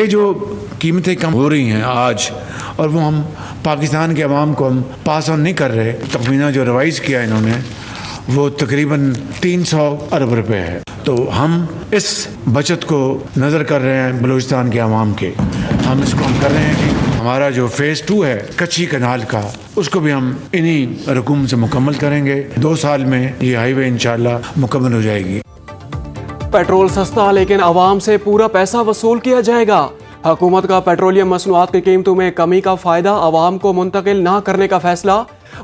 ये जो कीमतें कम हो रही हैं आज, और वो हम पाकिस्तान के अवाम को हम पास ऑन नहीं कर रहे। तखमीना जो रिवाइज़ किया इन्होंने वो तकरीबन 300 अरब रुपए है। तो हम इस बचत को नज़र कर रहे हैं बलूचिस्तान के अवाम के। हम इसको कर रहे हैं कि हमारा जो फेज़ 2 है कच्ची कनाल का, उसको भी हम इन्हीं रकूम से मुकम्मल करेंगे। 2 साल में ये हाईवे इंशाल्लाह मुकम्मल हो जाएगी। पेट्रोल सस्ता लेकिन आवाम से पूरा पैसा वसूल किया जाएगा। हुकूमत का पेट्रोलियम मसनूआत की कीमतों में कमी का फ़ायदा आवाम को मुंतकिल ना करने का फैसला।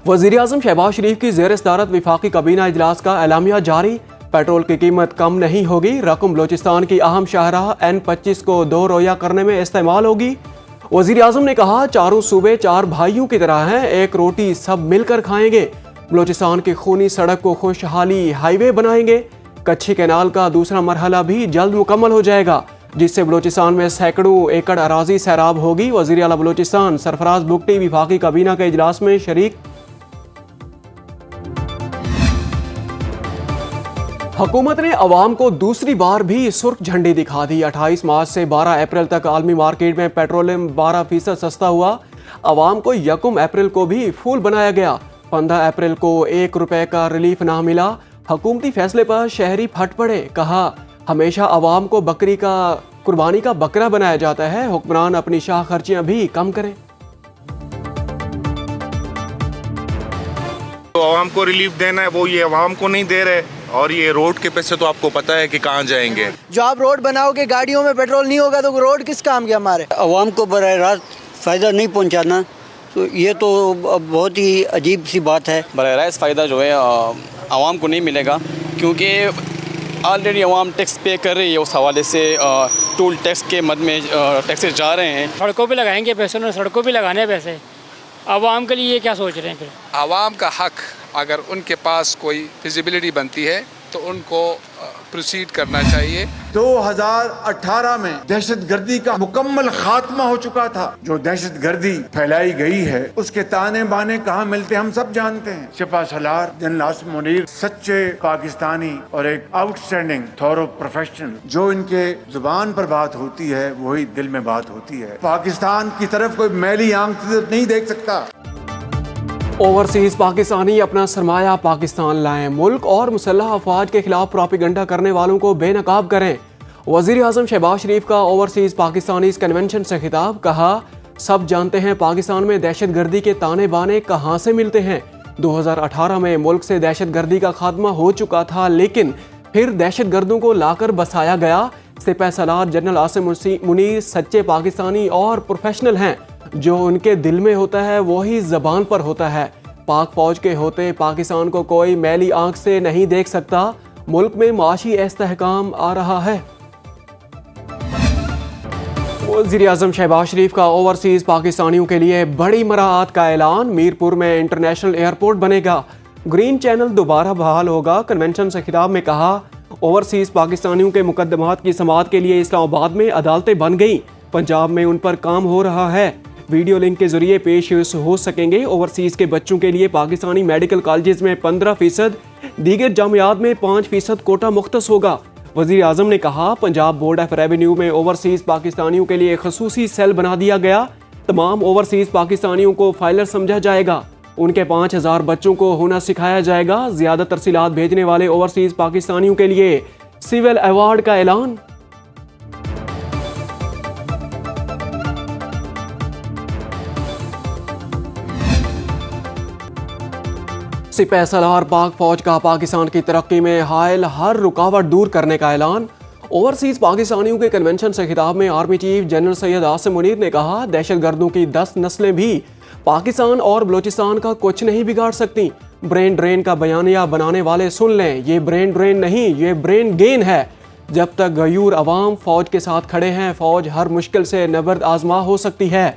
वज़ीर-ए-आज़म शहबाज शरीफ की ज़ेर सदारत विफाकी काबीना इजलास का एलामिया जारी। पेट्रोल की कीमत कम नहीं होगी। रकम बलूचिस्तान की अहम शाहराह N25 को 2 रोया करने में इस्तेमाल होगी। वज़ीर-ए-आज़म ने कहा, चारों सूबे 4 भाइयों की तरह हैं, एक रोटी सब मिलकर खाएंगे। बलूचिस्तान की खूनी सड़क को खुशहाली हाईवे बनाएंगे। कच्ची कैनाल का दूसरा मरहला भी जल्द मुकम्मल हो जाएगा, जिससे बलूचिस्तान में सैकड़ों एकड़ अराजी सैराब होगी। वज़ीर आला बलूचिस्तान सरफराज बुगटी विफाकी काबीना के इजलास में शरीक। हुकूमत ने अवाम को दूसरी बार भी सुर्ख झंडी दिखा दी। 28 मार्च से 12 अप्रैल तक आलमी मार्केट में पेट्रोलियम 12% सस्ता हुआ। अवाम को 1 अप्रैल को भी फूल बनाया गया। 15 अप्रैल को 1 रुपए का रिलीफ ना मिला। हुकूमती फैसले पर शहरी फट पड़े। कहा, हमेशा अवाम को बकरी का कुर्बानी का बकरा बनाया जाता है। हुक्मरान अपनी शाह खर्चियां भी कम करें। तो अवाम को रिलीफ देना है, वो ये अवाम को नहीं दे रहे। और ये रोड के पैसे तो आपको पता है कि कहाँ जाएंगे। जो आप रोड बनाओगे, गाड़ियों में पेट्रोल नहीं होगा तो रोड किस काम के हमारे? अवाम को बराह रास्त फ़ायदा नहीं पहुँचाना, तो ये तो बहुत ही अजीब सी बात है। बराह रास्त फ़ायदा जो है आवाम को नहीं मिलेगा, क्योंकि ऑलरेडी आवाम टैक्स पे कर रही है। उस हवाले से टोल टैक्स के मद में टैक्सेस जा रहे हैं। सड़कों पे लगाएंगे पैसे, उन्होंने सड़कों पे लगाने पैसे। आवाम के लिए क्या सोच रहे हैं फिर? आवाम का हक, अगर उनके पास कोई फिजिबिलिटी बनती है तो उनको प्रोसीड करना चाहिए। 2018 में दहशतगर्दी का मुकम्मल खात्मा हो चुका था। जो दहशतगर्दी फैलाई गई है उसके ताने बाने कहाँ मिलते हम सब जानते हैं। शिपा सलार, जनरल आसिम मुनीर सच्चे पाकिस्तानी और एक आउटस्टैंडिंग थॉरो प्रोफेशनल। जो इनके जुबान पर बात होती है वही दिल में बात होती है। पाकिस्तान की तरफ कोई मैली आंख से नहीं देख सकता। ओवरसीज पाकिस्तानी अपना सरमाया पाकिस्तान लाएं। मुल्क और मुसल्लह अफवाज के खिलाफ प्रोपेगेंडा करने वालों को बेनकाब करें। वज़ीर-ए-आज़म शहबाज शरीफ का ओवरसीज पाकिस्तानी कन्वेंशन से खिताब। कहा, सब जानते हैं पाकिस्तान में दहशतगर्दी के ताने बाने कहाँ से मिलते हैं। 2018 में मुल्क से दहशतगर्दी का खात्मा हो चुका था, लेकिन फिर दहशतगर्दों को लाकर बसाया गया। सिपह सलार जनरल आसिम मुनीर सच्चे पाकिस्तानी और प्रोफेशनल हैं। जो उनके दिल में होता है वही ज़बान पर होता है। पाक फौज के होते पाकिस्तान को कोई मैली आंख से नहीं देख सकता। मुल्क में माशी इस्तेहकाम आ रहा है। वज़ीर-ए-आज़म शहबाज शरीफ का ओवरसीज़ पाकिस्तानियों के लिए बड़ी मराहत का ऐलान। मीरपुर में इंटरनेशनल एयरपोर्ट बनेगा। ग्रीन चैनल दोबारा बहाल होगा। कन्वेंशन से खिताब में कहा, ओवरसीज़ पाकिस्तानियों के मुकदमात की समाअत के लिए इस्लामाबाद में अदालतें बन गई। पंजाब में उन पर काम हो रहा है। वीडियो लिंक के जरिए पेश हो सकेंगे। ओवरसीज़ के बच्चों के लिए पाकिस्तानी मेडिकल कॉलेजेस में 15%, दीगर जामियात में 5% कोटा मुख्तस होगा। वज़ीर-ए-आज़म ने कहा, पंजाब बोर्ड ऑफ रेवेन्यू में ओवरसीज़ पाकिस्तानियों के लिए खसूसी सेल बना दिया गया। तमाम ओवरसीज़ पाकिस्तानियों को फाइलर समझा जाएगा। उनके 5000 बच्चों को हुनर सिखाया जाएगा। ज़्यादा तरसीलात भेजने वाले ओवरसीज़ पाकिस्तानियों के लिए सिविल अवार्ड का ऐलान। सिपह सलार पाक फौज का पाकिस्तान की तरक्की में हायल हर रुकावट दूर करने का ऐलान। ओवरसीज़ पाकिस्तानियों के कन्वेंशन से खिताब में army chief general Syed Asim Munir ने कहा, दहशतगर्दों की 10 नस्लें भी पाकिस्तान और बलूचिस्तान का कुछ नहीं बिगाड़ सकती। ब्रेन ड्रेन का बयानिया बनाने वाले सुन लें, ये ब्रेन ड्रेन नहीं, ये ब्रेन गेन है। जब तक गयूर अवाम फौज के साथ खड़े हैं, फौज हर मुश्किल से नबर्द आजमा हो सकती है।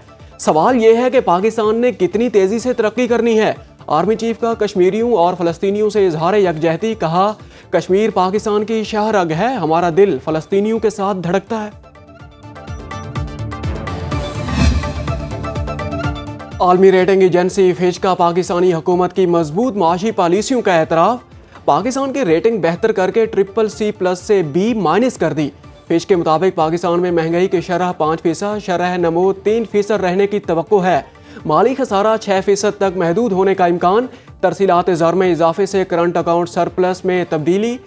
सवाल यह है कि पाकिस्तान ने कितनी तेजी से तरक्की करनी है। आर्मी चीफ का कश्मीरियों और फ़लस्तीनियों से इजहार यकजहती। कहा, कश्मीर पाकिस्तान की शाहरग है, हमारा दिल फ़लस्तीनियों के साथ धड़कता है। आलमी रेटिंग एजेंसी फिच का पाकिस्तानी हुकूमत की मजबूत माशी पॉलिसियों का एतराफ़। पाकिस्तान की रेटिंग बेहतर करके CCC+ से B- कर दी। फिच के मुताबिक पाकिस्तान में महंगाई की शरह 5%, शरह नमो 3% रहने की तवक्को है। माली खसारा 6% तक महदूद होने का इम्कान। तरसीलात ज़र में इजाफे से करंट अकाउंट सरप्लस में तब्दीली।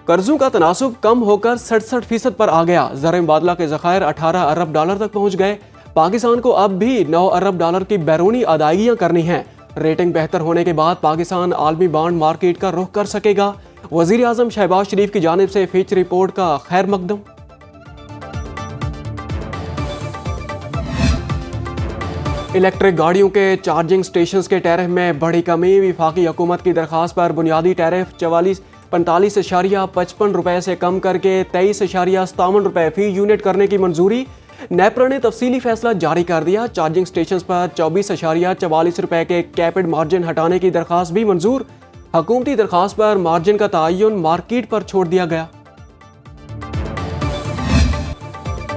कर्जों का तनासुब कम होकर 67% पर आ गया। ज़र मुबादला के ज़खायर 18 अरब डॉलर तक पहुँच गए। पाकिस्तान को अब भी 9 अरब डॉलर की बैरूनी अदायगियाँ करनी हैं। रेटिंग बेहतर होने के बाद पाकिस्तान आलमी बॉन्ड मार्केट का रुख कर सकेगा। वज़ीर आज़म शहबाज शरीफ की जानिब से फिच रिपोर्ट का खैर मकदम। इलेक्ट्रिक गाड़ियों के चार्जिंग स्टेशंस के टैरिफ में बड़ी कमी। वफाकी हुकूमत की दरख्वास्त पर बुनियादी टैरिफ 45.55 रुपए से कम करके 23.57 रुपए फी यूनिट करने की मंजूरी। नेपरा ने तफसीली फैसला जारी कर दिया। चार्जिंग स्टेशंस पर 24.44 रुपए के कैपेड मार्जिन हटाने की दरख्वास्त भी मंजूर। हुकूमती दरख्वास्त पर मार्जिन का तयन मार्केट पर छोड़ दिया गया।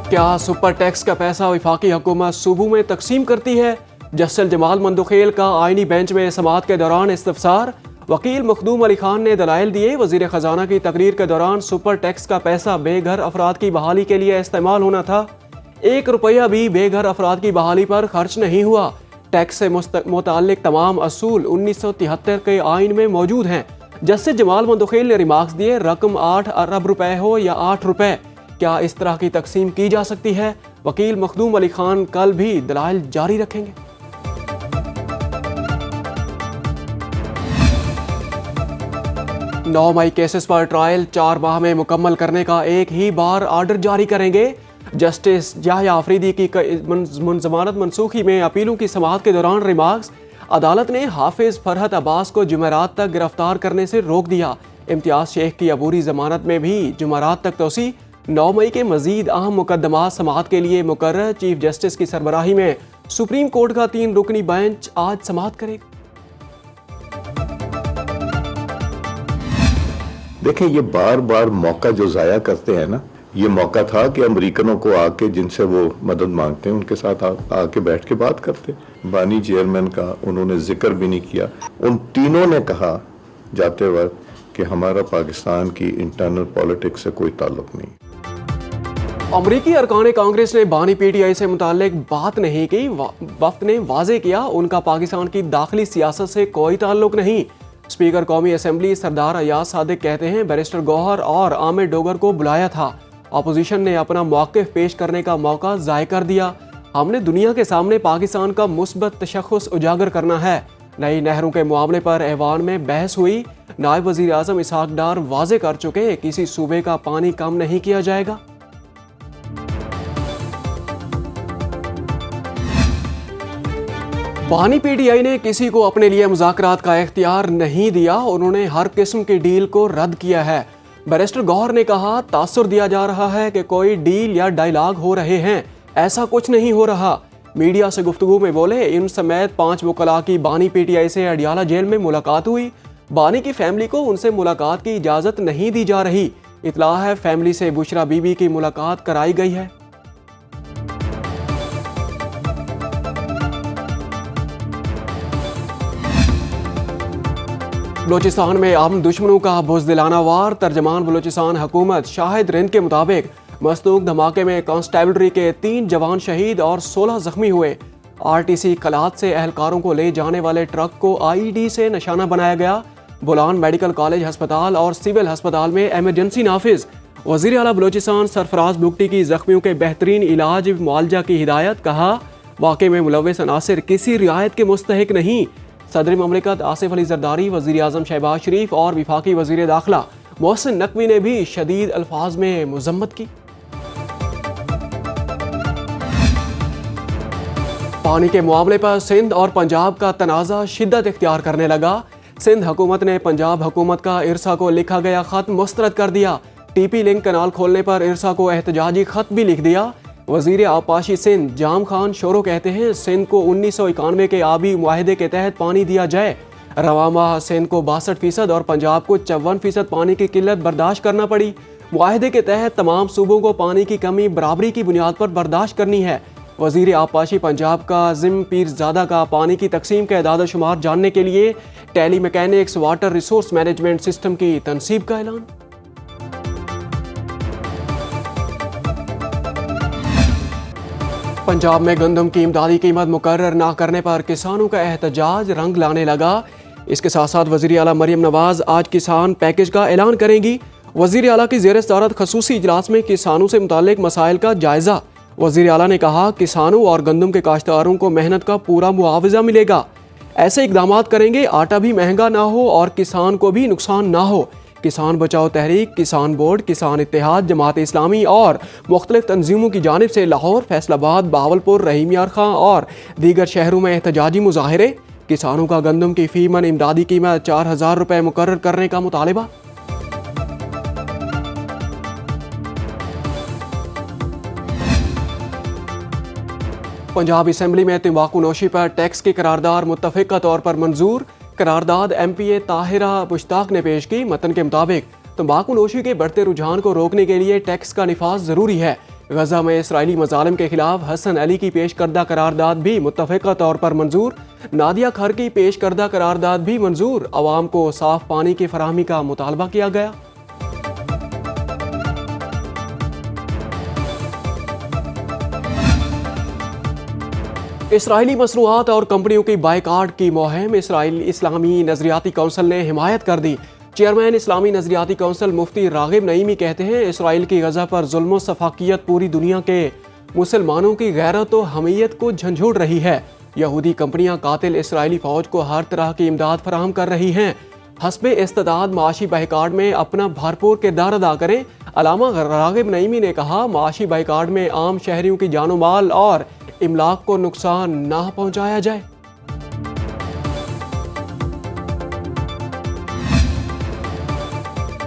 क्या सुपर टैक्स का पैसा वफाकी हुकूमत सूबों में तकसीम करती है? जस्टिस जमाल मंदुखेल का आईनी बेंच में समाअत के दौरान इस्तफसार। वकील मखदूम अली खान ने दलाइल दिए। वजीर खजाना की तकरीर के दौरान सुपर टैक्स का पैसा बेघर अफराद की बहाली के लिए इस्तेमाल होना था। 1 रुपया भी बेघर अफराद की बहाली पर खर्च नहीं हुआ। टैक्स से मुताल्लिक तमाम असूल 1973 के आइन में मौजूद हैं। जस्टिस जमाल मंदुखेल ने रिमार्क्स दिए, रकम 8 अरब रुपए हो या 8 रुपए, क्या इस तरह की तकसीम की जा सकती है? वकील मखदूम अली खान कल भी दलाइल जारी रखेंगे। नौ मई केसेस पर ट्रायल 4 माह में मुकम्मल करने का एक ही बार आर्डर जारी करेंगे। जस्टिस याह्या आफरीदी की जमानत मनसूखी में अपीलों की समाअत के दौरान रिमार्क्स। अदालत ने हाफिज फरहत अब्बास को जुमेरात तक गिरफ्तार करने से रोक दिया। इम्तियाज शेख की अबूरी जमानत में भी जुमेरात तक तोसी। 9 मई के मजीद अहम मुकदमा समाअत के लिए मुकर्रर। चीफ जस्टिस की सरबराही में सुप्रीम कोर्ट का 3 रुकनी बेंच आज समाअत करेगा। देखें, ये बार बार मौका जो जाया करते हैं ना, ये मौका था कि अमेरिकनों को आके जिनसे वो मदद मांगते हैं उनके साथ आके बैठ के बात करते। बानी चेयरमैन का उन्होंने जिक्र भी नहीं किया। उन तीनों ने कहा जाते वक्त कि हमारा पाकिस्तान की इंटरनल पॉलिटिक्स से कोई ताल्लुक नहीं। अमरीकी अरकान कांग्रेस ने बानी PTI से मुताल्लिक बात नहीं की। वफ्द ने वाजे किया उनका पाकिस्तान की दाखिली सियासत से कोई ताल्लुक नहीं। स्पीकर कौमी असम्बली सरदार अयाज सादिक कहते हैं बैरिस्टर गौहर और आमिर डोगर को बुलाया था। अपोजिशन ने अपना मौक़िफ़ पेश करने का मौका ज़ाय कर दिया। हमने दुनिया के सामने पाकिस्तान का मुस्बत तशख़्ख़ुस उजागर करना है। नई नहरों के मामले पर ऐवान में बहस हुई। नायब वज़ीर आज़म इसहाक डार वाजे कर चुके किसी सूबे का पानी कम नहीं किया जाएगा। बानी PTI ने किसी को अपने लिए मुज़ाकरात का इख्तियार नहीं दिया। उन्होंने हर किस्म की डील को रद्द किया है। बैरिस्टर गौहर ने कहा, तासुर दिया जा रहा है कि कोई डील या डायलॉग हो रहे हैं, ऐसा कुछ नहीं हो रहा। मीडिया से गुफ्तगू में बोले, इन समेत 5 वकला की बानी PTI से अडियाला जेल में मुलाकात हुई। बानी की फैमिली को उनसे मुलाकात की इजाज़त नहीं दी जा रही। इतला है फैमिली से बुशरा बीबी की मुलाकात कराई गई है। बलोचिस्तान में आम दुश्मनों का बुज़दिलाना वार। तर्जमान बलोचिस्तान हुकूमत शाहिद रिंद के मुताबिक मस्तूक धमाके में कांस्टेबलरी के 3 जवान शहीद और 16 जख्मी हुए। RTC कलात से अहलकारों को ले जाने वाले ट्रक को IED से निशाना बनाया गया। बुलान मेडिकल कॉलेज अस्पताल और सिविल अस्पताल में एमरजेंसी नाफिज। वज़ीर आला बलोचिस्तान सरफराज बुगटी की जख्मियों के बेहतरीन इलाज मुआलजा की हिदायत। कहा, वाक़े में मुलव्वस अनासिर किसी रियायत के मुस्तहिक नहीं। सदर ममलिकत आसिफ अली जरदारी, वज़ीर आज़म शहबाज शरीफ और वफाकी वज़ीर दाखिला मोहसिन नकवी ने भी शदीद अल्फाज में मुज़म्मत की। पानी के मामले पर सिंध और पंजाब का तनाज़ा शिद्दत इख्तियार करने लगा। सिंध हुकूमत ने पंजाब हुकूमत का इरसा को लिखा गया ख़त मुस्तरद कर दिया। TP लिंक कनाल खोलने पर इरसा को एहतजाजी ख़त भी लिख दिया। वज़ीर आबपाशी सिंध जाम खान शोरो कहते हैं, सिंध को 1991 के आबी मुआहदे के तहत पानी दिया जाए। रवा माह सिंध को 62% और पंजाब को 54% पानी की किल्लत बर्दाश्त करना पड़ी। मुआहदे के तहत तमाम सूबों को पानी की कमी बराबरी की बुनियाद पर बर्दाश्त करनी है। वज़ीर आबपाशी पंजाब का जिम पीरज़ादा का पानी की तकसीम का इदाद शुमार जानने के लिए tele mechanics water resource management system की तनसीब का ऐलान। पंजाब में गंदम की इमदादी कीमत मुकर्रर ना करने पर किसानों का एहतजाज रंग लाने लगा। इसके साथ साथ वज़ीर आला मरियम नवाज आज किसान पैकेज का ऐलान करेंगी। वज़ीर आला की ज़ेर सदारत खसूसी इजलास में किसानों से मुताल्लिक मसाइल का जायज़ा। वज़ीर आला ने कहा किसानों और गंदम के काश्तकारों को मेहनत का पूरा मुआवजा मिलेगा। ऐसे इकदाम करेंगे आटा भी महंगा ना हो और किसान को भी नुकसान ना हो। किसान बचाओ तहरीक, किसान बोर्ड, किसान इत्तेहाद, जमात इस्लामी और मुख्तलिफ तंजीमों की जानिब से लाहौर, फैसलाबाद, बहावलपुर, रहीम यार खां और दीगर शहरों में एहतजाजी मुजाहिरे। किसानों का गंदम की फी मन इमदादी कीमत 4000 रुपये मुकर्रर करने का मुतालिबा। पंजाब असम्बली में तंबाकू नोशी पर टैक्स की करारदाद मुत्तफ़िक़ा तौर पर मंजूर। करारदाद MPA ताहिरा मुश्ताक ने पेश की। मतन के मुताबिक तंबाकू नोशी के बढ़ते रुझान को रोकने के लिए टैक्स का निफाज ज़रूरी है। गजा में इसराइली मज़ालिम के खिलाफ हसन अली की पेश करदा करारदाद भी मुत्तफ़िक़ा तौर पर मंजूर। नादिया खर की पेश करदा करारदाद भी मंजूर। अवाम को साफ पानी की फराहमी का मुतालबा किया गया। इसराइली मसनूआत और कंपनियों की बायकाट की मुहिम इसराइल इस्लामी नजरियाती कौंसिल ने हिमायत कर दी। चेयरमैन इस्लामी नजरियाती कौंसिल मुफ्ती रागिब नईमी कहते हैं इसराइल की गजा पर जुल्म सफाकियत पूरी दुनिया के मुसलमानों की गैरत व हमीयत को झंझोड़ रही है। यहूदी कंपनियां कातिल इसराइली फौज को हर तरह की इमदाद फराहम कर रही हैं। हस्बे इस्तेदाद माशी बायकाट में अपना भरपूर किरदार अदा करें। अलामा रागिब नईमी ने कहा माशी बायकाट में आम शहरियों की जानो माल और इमलाक को नुकसान ना पहुंचाया जाए।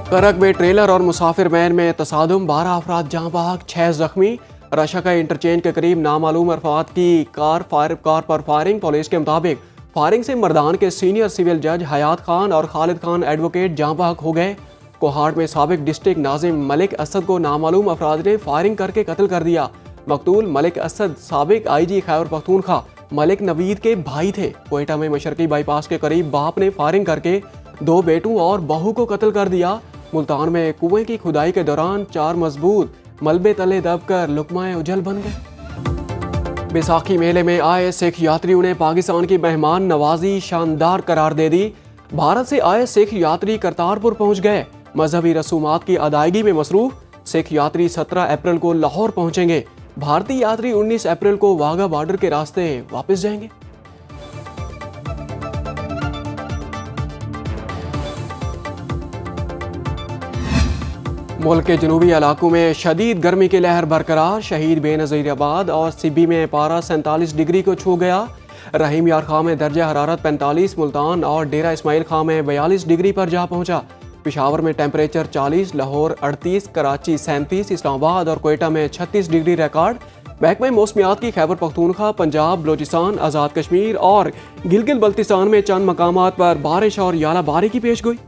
करक में ट्रेलर और मुसाफिर वैन में तसादुम, 12 अफराद जहां बहक, 6 जख्मी। रशका इंटरचेंज के करीब नामालूम अफराद की कार पर फायरिंग। पुलिस के मुताबिक फायरिंग से मर्दान के सीनियर सिविल जज हयात खान और खालिद खान एडवोकेट जहां बहक हो गए। कोहाट में साबिक डिस्ट्रिक्ट नाजिम मलिक असद को नामालूम अफराद ने फायरिंग करके कत्ल कर दिया। मकतूल मलिक असद साबिक IG खैबर पख्तूनख्वा मलिक नवीद के भाई थे। कोयटा में मशरकी बाईपास के करीब बाप ने फायरिंग करके 2 बेटों और बहू को कत्ल कर दिया। मुल्तान में कुएं की खुदाई के दौरान 4 मजबूत मलबे तले दबकर लुकमाए उजल बन गए। बैसाखी मेले में आए सिख यात्रियों ने पाकिस्तान की मेहमान नवाजी शानदार करार दे दी। भारत से आए सिख यात्री करतारपुर पहुंच गए। मजहबी रसूमात की अदायगी में मसरूफ सिख यात्री 17 अप्रैल को लाहौर पहुंचेंगे। भारतीय यात्री 19 अप्रैल को वाघा बॉर्डर के रास्ते वापस जाएंगे। मुल्क के जनूबी इलाकों में शदीद गर्मी की लहर बरकरार। शहीद बेनज़ीराबाद और सिब्बी में पारा 47 डिग्री को छू गया। रहीम यार खां में दर्जा हरारत 45, मुल्तान और डेरा इस्माइल खां में 42 डिग्री पर जा पहुंचा। पेशावर में टेम्परेचर 40, लाहौर 38, कराची 37, इस्लामाबाद और कोयटा में 36 डिग्री रिकॉर्ड। महकमा मौसमियात की खैबर पख्तूनख्वा, पंजाब, बलोचिस्तान, आज़ाद कश्मीर और गिलगित बल्तिस्तान में चंद मकामात पर बारिश और यालाबारी की पेशगोई।